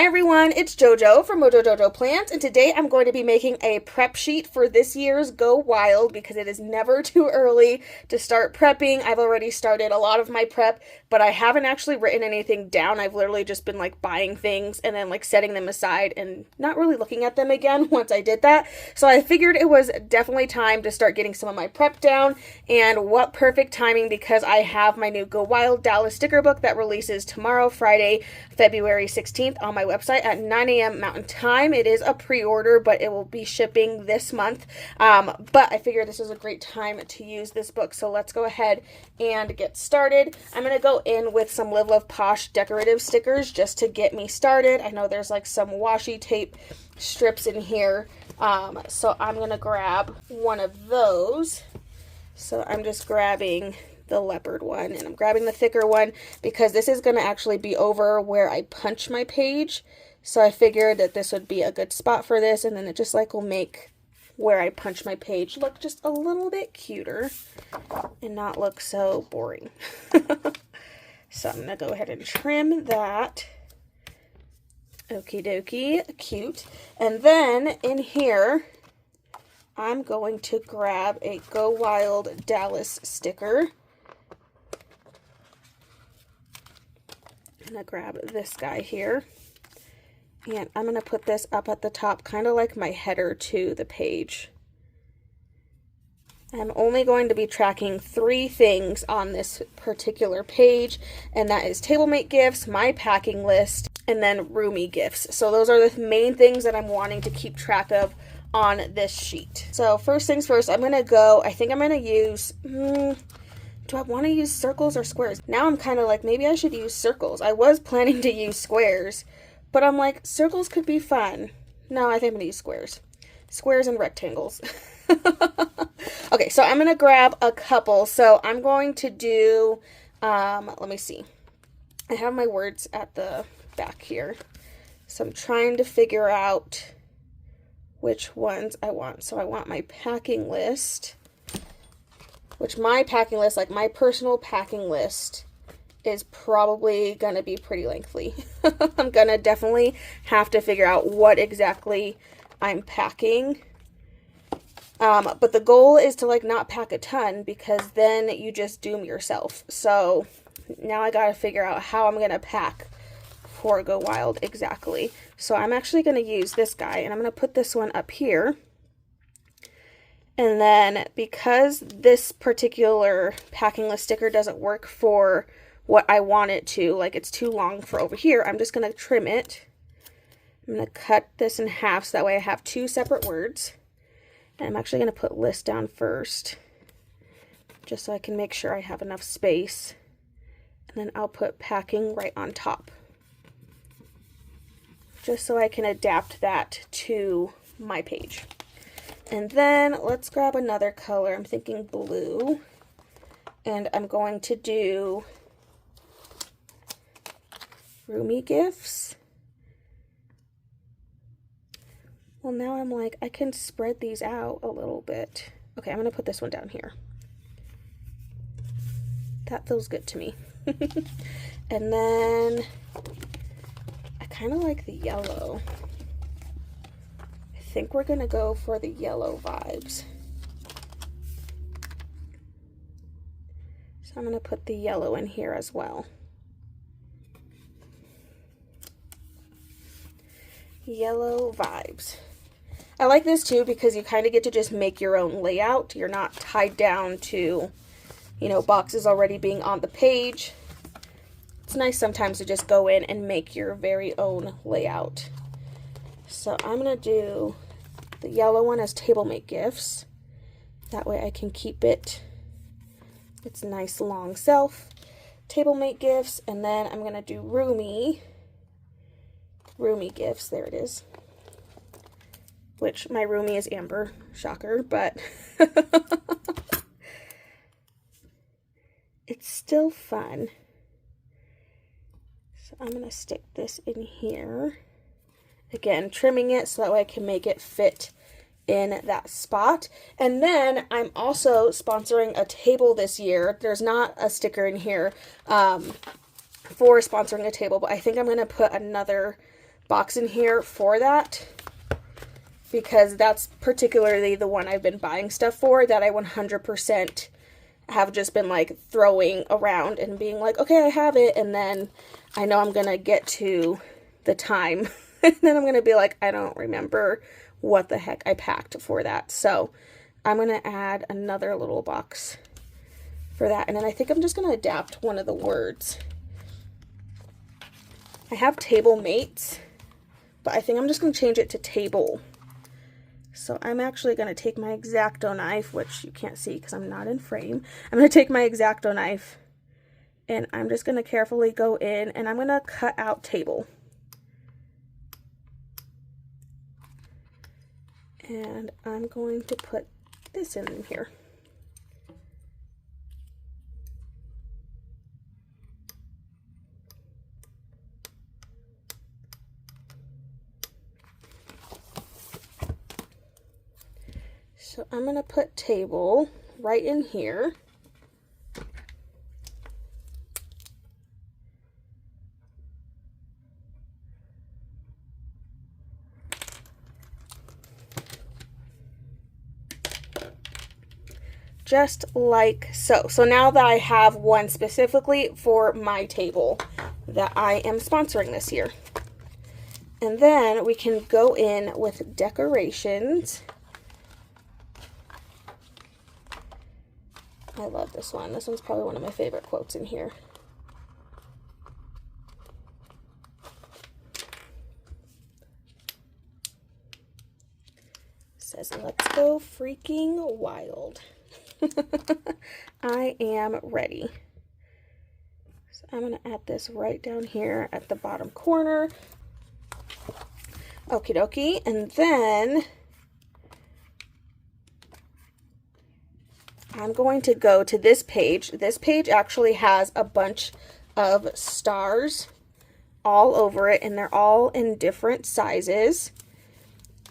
Hi everyone, it's JoJo from Mojo Jojo Plants, and today I'm going to be making a prep sheet for this year's Go Wild because it is never too early to start prepping. I've already started a lot of my prep, but I haven't actually written anything down. I've literally just been like buying things and then like setting them aside and not really looking at them again once I did that. So I figured it was definitely time to start getting some of my prep down, and what perfect timing because I have my new Go Wild Dallas sticker book that releases tomorrow, Friday, February 16th on my website at 9 a.m. Mountain Time. It is a pre-order, but it will be shipping this month. But I figured this is a great time to use this book, so let's go ahead and get started. I'm going to go in with some Live Love Posh decorative stickers just to get me started. I know there's like some washi tape strips in here, so I'm going to grab one of those. So I'm just grabbing the leopard one, and I'm grabbing the thicker one because this is going to actually be over where I punch my page. So I figured that this would be a good spot for this, and then it just like will make where I punch my page look just a little bit cuter and not look so boring. So I'm going to go ahead and trim that. Okie dokie, cute. And then in here, I'm going to grab a Go Wild Dallas sticker. I'm going to grab this guy here, and I'm going to put this up at the top, kind of like my header to the page. I'm only going to be tracking 3 things on this particular page, and that is TableMate gifts, my packing list, and then Roomy gifts. So those are the main things that I'm wanting to keep track of on this sheet. So first things first, I'm going to go, I think I'm going to use, do I want to use circles or squares? Now I'm kind of like, maybe I should use circles. I was planning to use squares, but I'm like, circles could be fun. No, I think I'm going to use squares. Squares and rectangles. Okay, so I'm going to grab a couple. So I'm going to do, let me see. I have my words at the back here. So I'm trying to figure out which ones I want. So I want my packing list, which my packing list, like my personal packing list, is probably going to be pretty lengthy. I'm going to definitely have to figure out what exactly I'm packing. But the goal is to like not pack a ton because then you just doom yourself. So now I got to figure out how I'm going to pack for Go Wild exactly. So I'm actually going to use this guy, and I'm going to put this one up here. And then because this particular packing list sticker doesn't work for what I want it to, like it's too long for over here, I'm just going to trim it. I'm going to cut this in half so that way I have 2 separate words. And I'm actually going to put list down first, just so I can make sure I have enough space. And then I'll put packing right on top, just so I can adapt that to my page. And then let's grab another color. I'm thinking blue. And I'm going to do Roomy gifts. Well, now I'm like, I can spread these out a little bit. Okay, I'm going to put this one down here. That feels good to me. And then I kind of like the yellow. I think we're going to go for the yellow vibes. So I'm going to put the yellow in here as well. Yellow vibes. I like this too because you kind of get to just make your own layout. You're not tied down to, you know, boxes already being on the page. It's nice sometimes to just go in and make your very own layout. So I'm going to do the yellow one as TableMate gifts. That way I can keep it its nice long self. TableMate gifts, and then I'm going to do Roomy gifts. There it is. Which my Roomy is Amber. Shocker, but it's still fun. So I'm going to stick this in here. Again, trimming it so that way I can make it fit in that spot. And then I'm also sponsoring a table this year. There's not a sticker in here for sponsoring a table, but I think I'm going to put another box in here for that, because that's particularly the one I've been buying stuff for that I 100% have just been like throwing around and being like, okay, I have it, and then I know I'm gonna get to the time and then I'm gonna be like, I don't remember what the heck I packed for that. So I'm gonna add another little box for that, and then I think I'm just gonna adapt one of the words. I have table mates, but I think I'm just gonna change it to table. So I'm actually going to take my X-Acto knife, which you can't see because I'm not in frame. I'm going to take my X-Acto knife and I'm just going to carefully go in and I'm going to cut out table. And I'm going to put this in here. So I'm going to put table right in here. Just like so. So now that I have one specifically for my table that I am sponsoring this year. And then we can go in with decorations. I love this one. This one's probably one of my favorite quotes in here. It says, let's go freaking wild. I am ready. So I'm going to add this right down here at the bottom corner. Okie dokie. And then I'm going to go to this page. This page actually has a bunch of stars all over it, and they're all in different sizes.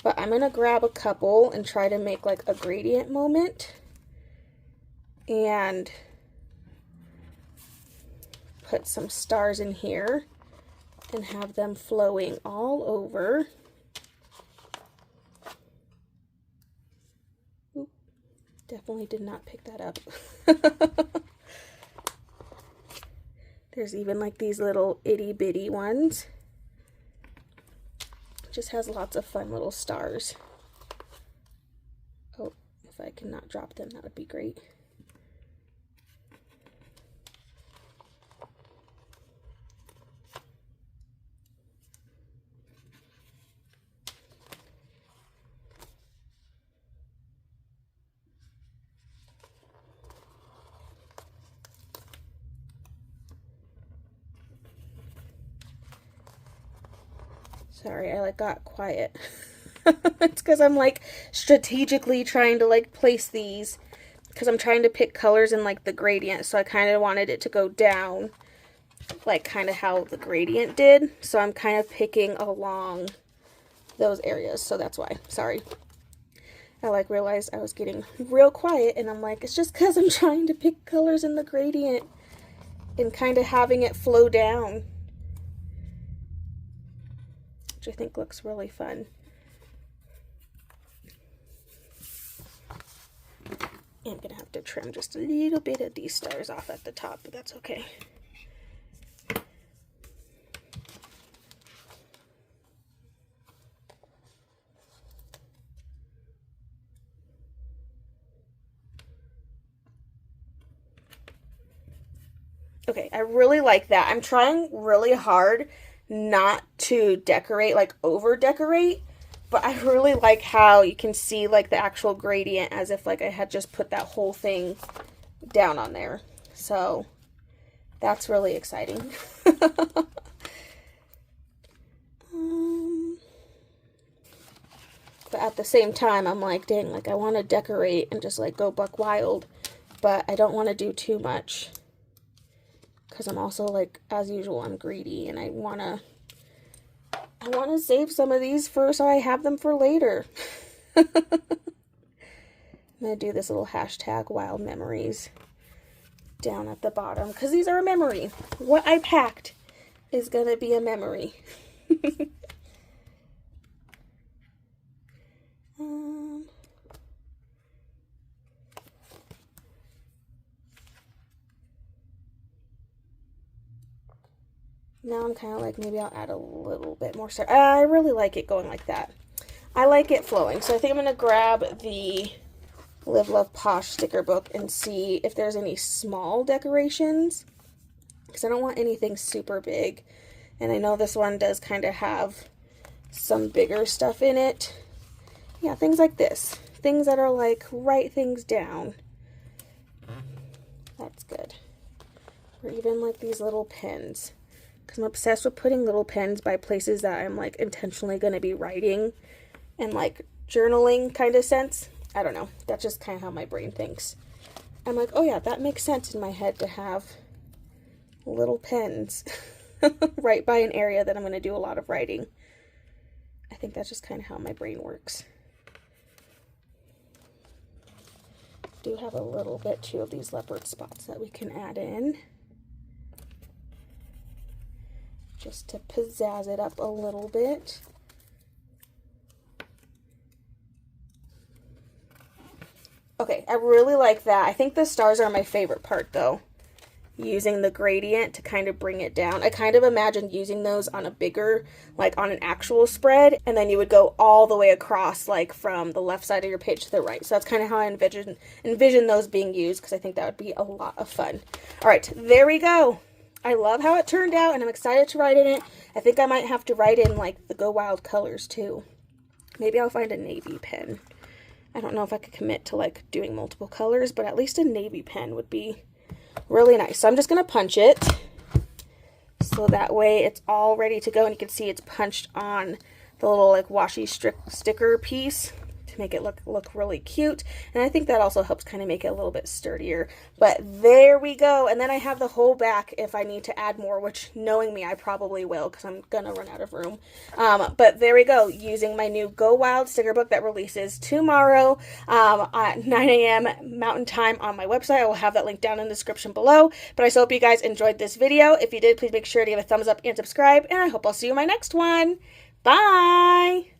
But I'm going to grab a couple and try to make like a gradient moment and put some stars in here and have them flowing all over. Oop, definitely did not pick that up. There's even like these little itty bitty ones. It just has lots of fun little stars. Oh, if I can not drop them, that would be great. Sorry, I like got quiet. It's because I'm like strategically trying to like place these because I'm trying to pick colors in like the gradient. So I kind of wanted it to go down like kind of how the gradient did. So I'm kind of picking along those areas. So that's why. Sorry. I like realized I was getting real quiet and I'm like, it's just because I'm trying to pick colors in the gradient and kind of having it flow down, which I think looks really fun. I'm gonna have to trim just a little bit of these stars off at the top, but that's okay. Okay, I really like that. I'm trying really hard not to decorate, like over decorate, but I really like how you can see like the actual gradient as if like I had just put that whole thing down on there. So that's really exciting. But at the same time, I'm like, dang, like I want to decorate and just like go buck wild, but I don't want to do too much. Because I'm also like, as usual, I'm greedy and I want to save some of these for so I have them for later. I'm going to do this little hashtag wild memories down at the bottom because these are a memory. What I packed is going to be a memory. Now I'm kind of like, maybe I'll add a little bit more star. I really like it going like that. I like it flowing. So I think I'm going to grab the Live Love Posh sticker book and see if there's any small decorations, because I don't want anything super big. And I know this one does kind of have some bigger stuff in it. Yeah, things like this. Things that are like, write things down. That's good. Or even like these little pens. Because I'm obsessed with putting little pens by places that I'm like intentionally going to be writing and like journaling kind of sense. I don't know. That's just kind of how my brain thinks. I'm like, oh yeah, that makes sense in my head to have little pens right by an area that I'm going to do a lot of writing. I think that's just kind of how my brain works. Do have a little bit too of these leopard spots that we can add in, just to pizzazz it up a little bit. Okay, I really like that. I think the stars are my favorite part though. Using the gradient to kind of bring it down. I kind of imagined using those on a bigger, like on an actual spread, and then you would go all the way across, like from the left side of your page to the right. So that's kind of how I envision those being used, because I think that would be a lot of fun. All right, there we go. I love how it turned out, and I'm excited to write in it. I think I might have to write in like the Go Wild colors too. Maybe I'll find a navy pen. I don't know if I could commit to like doing multiple colors, but at least a navy pen would be really nice. So I'm just going to punch it so that way it's all ready to go, and you can see it's punched on the little like washi sticker piece to make it look really cute. And I think that also helps kind of make it a little bit sturdier. But there we go. And then I have the whole back if I need to add more, which knowing me, I probably will, because I'm gonna run out of room. But there we go, using my new Go Wild sticker book that releases tomorrow at 9 a.m. Mountain Time on my website. I will have that link down in the description below. But I so hope you guys enjoyed this video. If you did, please make sure to give a thumbs up and subscribe, and I hope I'll see you in my next one. Bye!